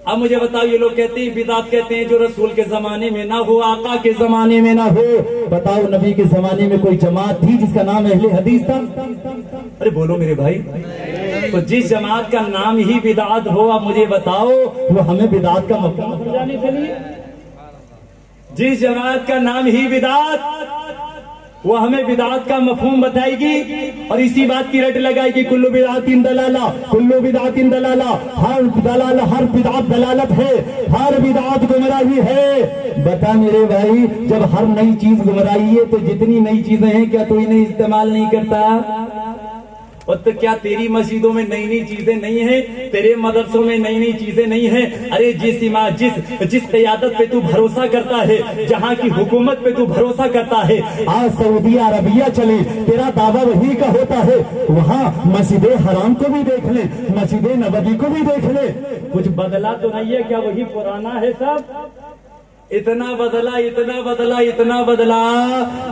اب مجھے بتاؤ یہ لوگ کہتے ہیں بدعت کہتے ہیں جو رسول کے زمانے میں نہ ہو، آقا کے زمانے میں نہ ہو. بتاؤ نبی کے زمانے میں کوئی جماعت تھی جس کا نام اہل حدیث تھا؟ ارے بولو میرے بھائی. تو جس جماعت کا نام ہی بدعت ہو، اب مجھے بتاؤ وہ ہمیں بدعت کا مفہوم سمجھانے کے لیے، جس جماعت کا نام ہی بدعت وہ ہمیں بدعت کا مفہوم بتائے گی اور اسی بات کی رٹ لگائے گی کلو بدعت دلالہ، کلو بدعت دلالہ، ہر بدعت دلالت ہے، ہر بدعت گمراہی ہے. بتا میرے بھائی جب ہر نئی چیز گمراہی ہے تو جتنی نئی چیزیں ہیں کیا تو انہیں استعمال نہیں کرتا؟ اور تو کیا تیری مسجدوں میں نئی نئی چیزیں نہیں ہیں؟ تیرے مدرسوں میں نئی نئی چیزیں نہیں ہیں؟ ارے جس قیادت پہ تو بھروسہ کرتا ہے، جہاں کی حکومت پہ تو بھروسہ کرتا ہے، آج سعودی عربیہ چلے تیرا دعویٰ وہی کا ہوتا ہے، وہاں مسجد حرام کو بھی دیکھ لیں، مسجد نبوی کو بھی دیکھ لیں، کچھ بدلا تو نہیں ہے؟ کیا وہی پرانا ہے سب؟ اتنا بدلا اتنا بدلا اتنا بدلا.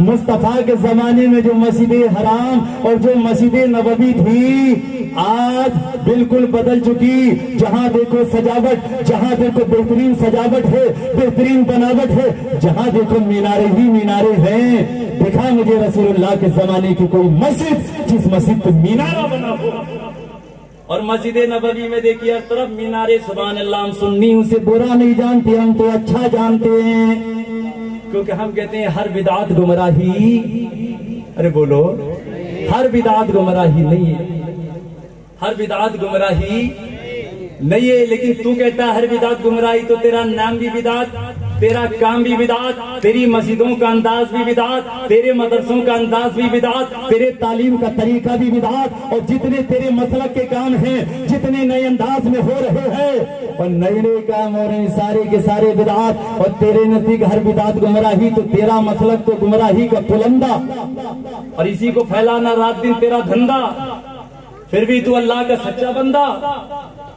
مصطفیٰ کے زمانے میں جو مسجد حرام اور جو مسجد نبوی تھی آج بالکل بدل چکی. جہاں دیکھو سجاوٹ، جہاں دیکھو بہترین سجاوٹ ہے، بہترین بناوٹ ہے، جہاں دیکھو مینارے ہی مینارے ہیں. دیکھا مجھے رسول اللہ کے زمانے کی کوئی مسجد جس مسجد پہ مینارہ بنا ہو؟ اور مسجد نبوی میں دیکھیے ہر طرف مینارے. سبحان اللہ. ہم سنی اسے برا نہیں جانتے، ہم تو اچھا جانتے ہیں، کیونکہ ہم کہتے ہیں ہر بدعت گمراہی. ارے بولو، ہر بدعت گمراہی نہیں ہے، ہر بدعت گمراہی نہیں ہے. لیکن تو کہتا ہے ہر بدعت گمراہی، تو تیرا نام بھی بدعت، تیرا کام بھی بدعت، تیری مسجدوں کا انداز بھی بدعت، تیرے مدرسوں کا انداز بھی بدعت، تیرے تعلیم کا طریقہ بھی بدعت، اور جتنے تیرے مسلک کے کام ہیں، جتنے نئے انداز میں ہو رہے ہیں اور نئے نئے کام ہو رہے ہیں، سارے کے سارے بدعت. اور تیرے نزدیک ہر بدعت گمراہی، تو تیرا مسلک تو گمراہی کا پلندہ اور اسی کو پھیلانا رات دن تیرا دھندا، پھر بھی تو اللہ کا سچا بندہ.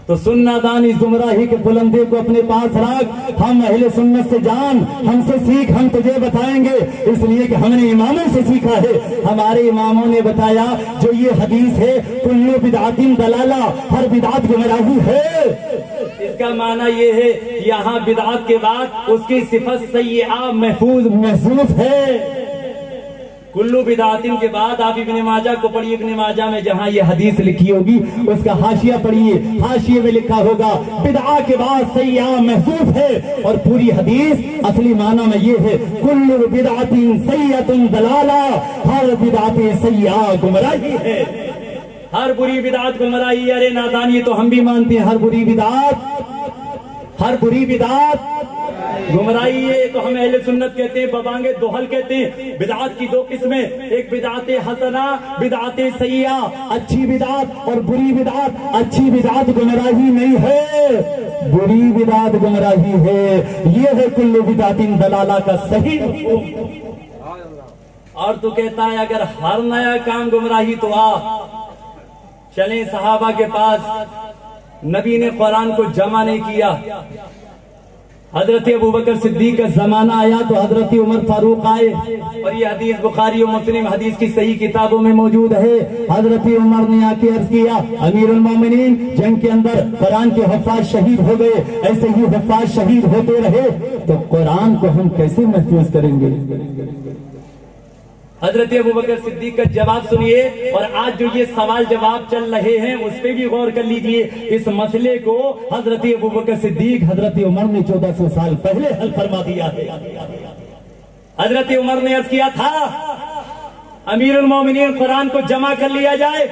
تو سننا دان اس گمراہی کے بلندے کو اپنے پاس رکھ. ہم اہل سنت سے جان، ہم سے سیکھ، ہم تجھے بتائیں گے، اس لیے کہ ہم نے اماموں سے سیکھا ہے. ہمارے اماموں نے بتایا جو یہ حدیث ہے کلو بدعت دلالہ، ہر بدعت گمراہی ہے، اس کا معنی یہ ہے یہاں بدعت کے بعد اس کی صفت سیئہ محفوظ ہے. کلو بدعت کے بعد آپ ابن ماجہ کو پڑھیے. ابن ماجہ میں جہاں یہ حدیث لکھی ہوگی اس کا حاشیہ پڑھیے، حاشیے میں لکھا ہوگا بدعت کے بعد سیئہ محفوظ ہے. اور پوری حدیث اصلی معنی میں یہ ہے کلو بدعت سیئۃ دلالہ، ہر بدعت سیئہ گمراہی ہے، ہر بری بدعت گمراہی. ارے نادانی تو ہم بھی مانتے ہیں ہر بری بدعت گمراہی ہے. تو ہم اہل سنت کہتے ہیں، ببانگے دوحل کہتے ہیں بدعات کی دو قسمیں، ایک بدعت حسنہ، بدعت سیئہ، اچھی بدعت اور بری بدعت. اچھی بدعت گمراہی نہیں ہے، بری بدعت گمراہی ہے. یہ ہے کل بدعت دلالہ کا صحیح مفہوم. اور تو کہتا ہے اگر ہر نیا کام گمراہی تو چلیں صحابہ کے پاس نبی نے قرآن کو جمع نہیں کیا. حضرت ابوبکر صدیق کا زمانہ آیا تو حضرت عمر فاروق آئے، اور یہ حدیث بخاری و مسلم حدیث کی صحیح کتابوں میں موجود ہے. حضرت عمر نے آ کے عرض کیا امیر المومنین جنگ کے اندر قرآن کے حفاظ شہید ہو گئے، ایسے ہی حفاظ شہید ہوتے رہے تو قرآن کو ہم کیسے محفوظ کریں گے؟ حضرت ابوبکر صدیق کا جواب سنیے. اور آج جو یہ سوال جواب چل رہے ہیں اس پہ بھی غور کر لیجئے. اس مسئلے کو حضرت ابوبکر صدیق حضرت عمر نے 1400 سال پہلے حل فرما دیا ہے. حضرت عمر نے عرض کیا تھا امیر المومنین قرآن کو جمع کر لیا جائے.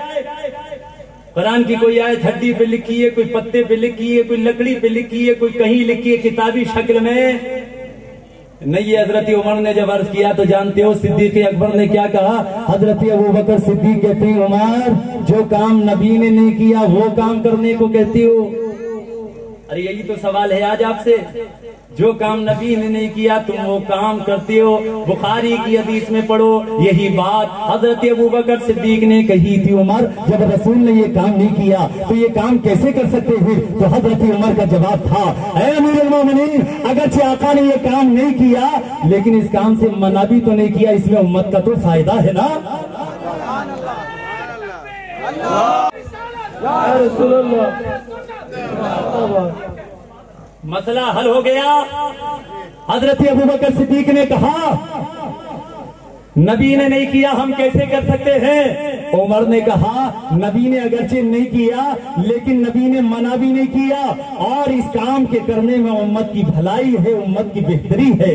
قرآن کی کوئی آیت ہڈی پہ لکھی ہے، کوئی پتے پہ لکھی ہے، کوئی لکڑی پہ لکھی ہے، کوئی کہیں لکھی ہے کتابی شکل میں نہیں. یہ حضرت عمر نے جب عرض کیا تو جانتے ہو صدیق اکبر نے کیا کہا؟ حضرت ابوبکر صدیق کہتے ہیں عمر جو کام نبی نے نہیں کیا وہ کام کرنے کو کہتی ہو. ارے یہی تو سوال ہے آج آپ سے، جو کام نبی نے نہیں کیا تم وہ کام کرتے ہو. بخاری کی حدیث میں پڑھو یہی بات حضرت ابوبکر صدیق نے کہی تھی عمر جب رسول نے یہ کام نہیں کیا تو یہ کام کیسے کر سکتے ہیں؟ تو حضرت عمر کا جواب تھا اے امیر المومنین اگرچہ آقا نے یہ کام نہیں کیا لیکن اس کام سے منع بھی تو نہیں کیا، اس میں امت کا تو فائدہ ہے نا. یا رسول اللہ مسئلہ حل ہو گیا. حضرت ابوبکر صدیق نے کہا نبی نے نہیں کیا ہم کیسے کر سکتے ہیں. عمر نے کہا نبی نے اگرچہ نہیں کیا لیکن نبی نے منع بھی نہیں کیا اور اس کام کے کرنے میں امت کی بھلائی ہے, امت کی بہتری ہے.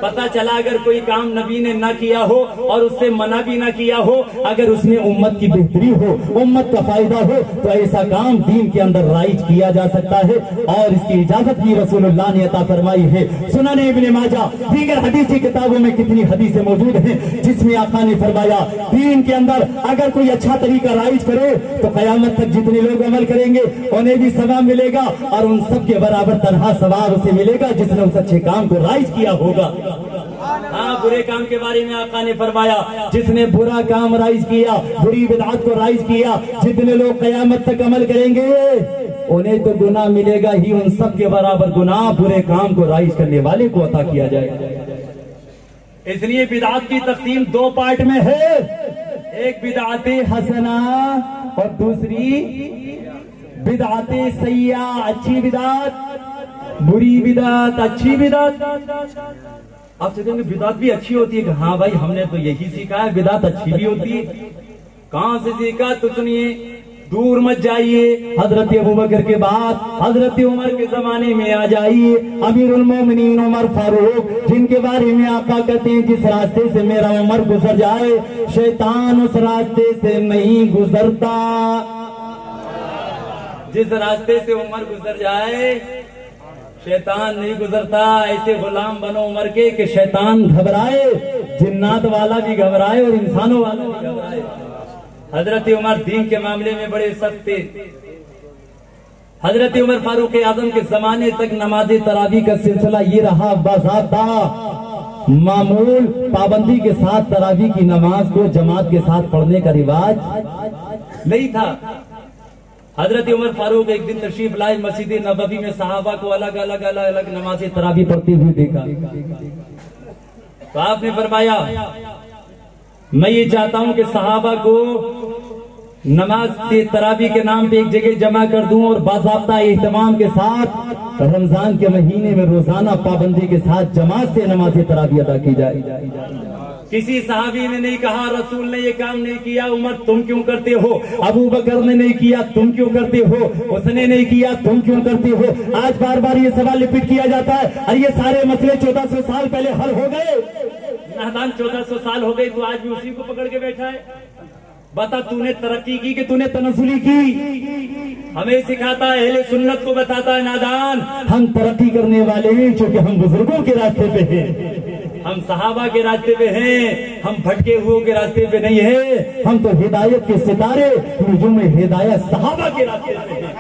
پتہ چلا اگر کوئی کام نبی نے نہ کیا ہو اور اس سے منع بھی نہ کیا ہو, اگر اس میں امت کی بہتری ہو, امت کا فائدہ ہو, تو ایسا کام دین کے اندر رائج کیا جا سکتا ہے اور اس کی اجازت بھی رسول اللہ نے عطا فرمائی ہے. سنن ابن ماجہ دیگر حدیث کی کتابوں میں کتنی حدیثیں موجود ہیں جس میں آقا نے فرمایا دین کے اندر اگر کوئی اچھا طریقہ رائج کرے تو قیامت تک جتنے لوگ عمل کریں گے انہیں بھی ثواب ملے گا اور ان سب کے برابر تنہا ثواب اسے ملے گا جس نے اس اچھے کام کو رائج کیا ہوگا. ہاں, برے کام کے بارے میں آقا نے فرمایا جس نے برا کام رائج کیا, بری بدعت کو رائج کیا, جتنے لوگ قیامت تک عمل کریں گے انہیں تو گناہ ملے گا ہی, ان سب کے برابر گناہ برے کام کو رائج کرنے والے کو عطا کیا جائے گا. اس لیے بدعات کی تقسیم دو پارٹ میں ہے, ایک بدعت حسنہ اور دوسری بدعت سیئہ, اچھی بدعت بری بدعت اچھی بدعت. آپ سے کہیں گے بدعت بھی اچھی ہوتی ہے کہ ہاں بھائی ہم نے تو یہی سیکھا ہے بدعت اچھی بھی ہوتی ہے. کہاں سے سیکھا تو سنیے, دور مت جائیے, حضرت ابوبکر کے بعد حضرت عمر کے زمانے میں آ جائیے. امیر المومنین عمر فاروق جن کے بارے میں آقا کہتے ہیں جس راستے سے میرا عمر گزر جائے شیطان اس راستے سے نہیں گزرتا. جس راستے سے عمر گزر جائے شیطان نہیں گزرتا. ایسے غلام بنو عمر کے کہ شیطان گھبرائے, جنات والا بھی گھبرائے اور انسانوں والا بھی گھبرائے. حضرت عمر دین کے معاملے میں بڑے سخت تھے. حضرت عمر فاروق اعظم کے زمانے تک نماز تراویح کا سلسلہ یہ رہا باضابطہ معمول پابندی کے ساتھ تراویح کی نماز کو جماعت کے ساتھ پڑھنے کا رواج نہیں تھا. حضرت عمر فاروق ایک دن تشریف لائے مسجد نبوی میں, صحابہ کو الگ الگ الگ الگ نماز تراویح پڑھتے ہوئے دیکھا تو آپ نے فرمایا میں یہ چاہتا ہوں کہ صحابہ کو نماز تراویح کے نام پہ ایک جگہ جمع کر دوں اور باضابطہ اہتمام کے ساتھ رمضان کے مہینے میں روزانہ پابندی کے ساتھ جماعت سے نماز تراویح ادا کی جائے. کسی صحابی نے نہیں کہا رسول نے یہ کام نہیں کیا عمر تم کیوں کرتے ہو, ابو بکر نے نہیں کیا تم کیوں کرتے ہو, اس نے نہیں کیا تم کیوں کرتے ہو. آج بار بار یہ سوال ریپیٹ کیا جاتا ہے اور یہ سارے مسئلے 1400 سال پہلے حل ہو گئے. نہدان 1400 سال ہو گئی تو آج بھی اسی کو پکڑ کے بیٹھا ہے. بتا تو نے ترقی کی کہ تو نے تنزلی کی. ہمیں سکھاتا ہے اہل سنت کو بتاتا ہے نادان ہم ترقی کرنے والے ہیں چونکہ ہم بزرگوں کے راستے پہ ہیں, ہم صحابہ کے راستے پہ ہیں, ہم بھٹکے ہوئے کے راستے پہ نہیں ہیں. ہم تو ہدایت کے ستارے نجوم ہدایت صحابہ کے راستے پہ ہیں.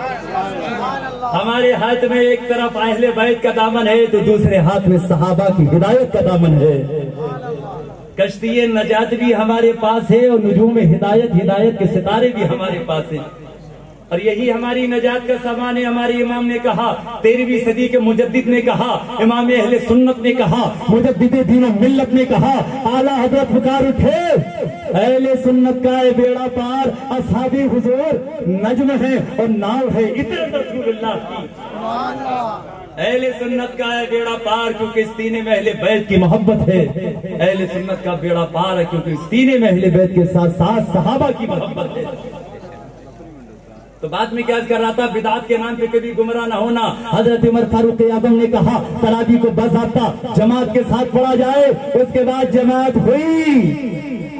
ہمارے ہاتھ میں ایک طرف اہل بیت کا دامن ہے تو دوسرے ہاتھ میں صحابہ کی ہدایت کا دامن ہے. کشتی نجات بھی ہمارے پاس ہے اور نجوم ہدایت ہدایت کے ستارے بھی ہمارے پاس ہیں اور یہی ہماری نجات کا سامان ہے. ہمارے امام نے کہا 13ویں صدی کے مجدد نے کہا, امام اہل سنت نے کہا, مجدد دین و ملت نے کہا, اعلیٰ حضرت پکار اٹھے اہل سنت کا ہے بیڑا پار, اصحاب حضور نجم ہے اور ناؤ ہے اتنے رسول اللہ کی. اہل سنت کا ہے بیڑا پار کیونکہ اس سینے میں اہل بیت کی محبت ہے. اہل سنت کا بیڑا پار ہے کیونکہ اس سینے میں اہل بیت کے ساتھ ساتھ صحابہ کی محبت ہے. تو بعد میں کیا کر رہا تھا, بدعات کے نام پہ کبھی گمراہ نہ ہونا. حضرت عمر فاروق اعظم نے کہا تراویح کو باضابطہ جماعت کے ساتھ پڑھا جائے. اس کے بعد جماعت ہوئی,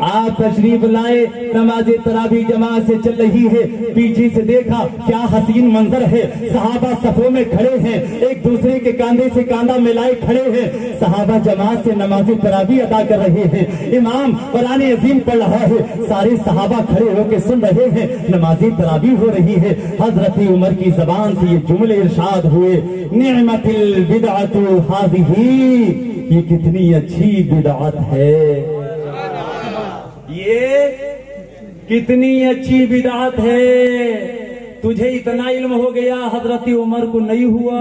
آپ تشریف لائے, نماز تراویح جماعت سے چل رہی ہے. پیچھے سے دیکھا کیا حسین منظر ہے, صحابہ صفوں میں کھڑے ہیں, ایک دوسرے کے کاندھے سے کاندھا ملائے کھڑے ہیں. صحابہ جماعت سے نماز تراویح ادا کر رہے ہیں. امام قرآن عظیم پڑھ رہا ہے, سارے صحابہ کھڑے ہو کے سن رہے ہیں, نماز تراویح ہو رہی ہے. حضرت عمر کی زبان سے یہ جملے ارشاد ہوئے, نعمت البدعۃ ھذہ, یہ کتنی اچھی بدعت ہے, یہ کتنی اچھی بدعت ہے. تجھے اتنا علم ہو گیا, حضرت عمر کو نہیں ہوا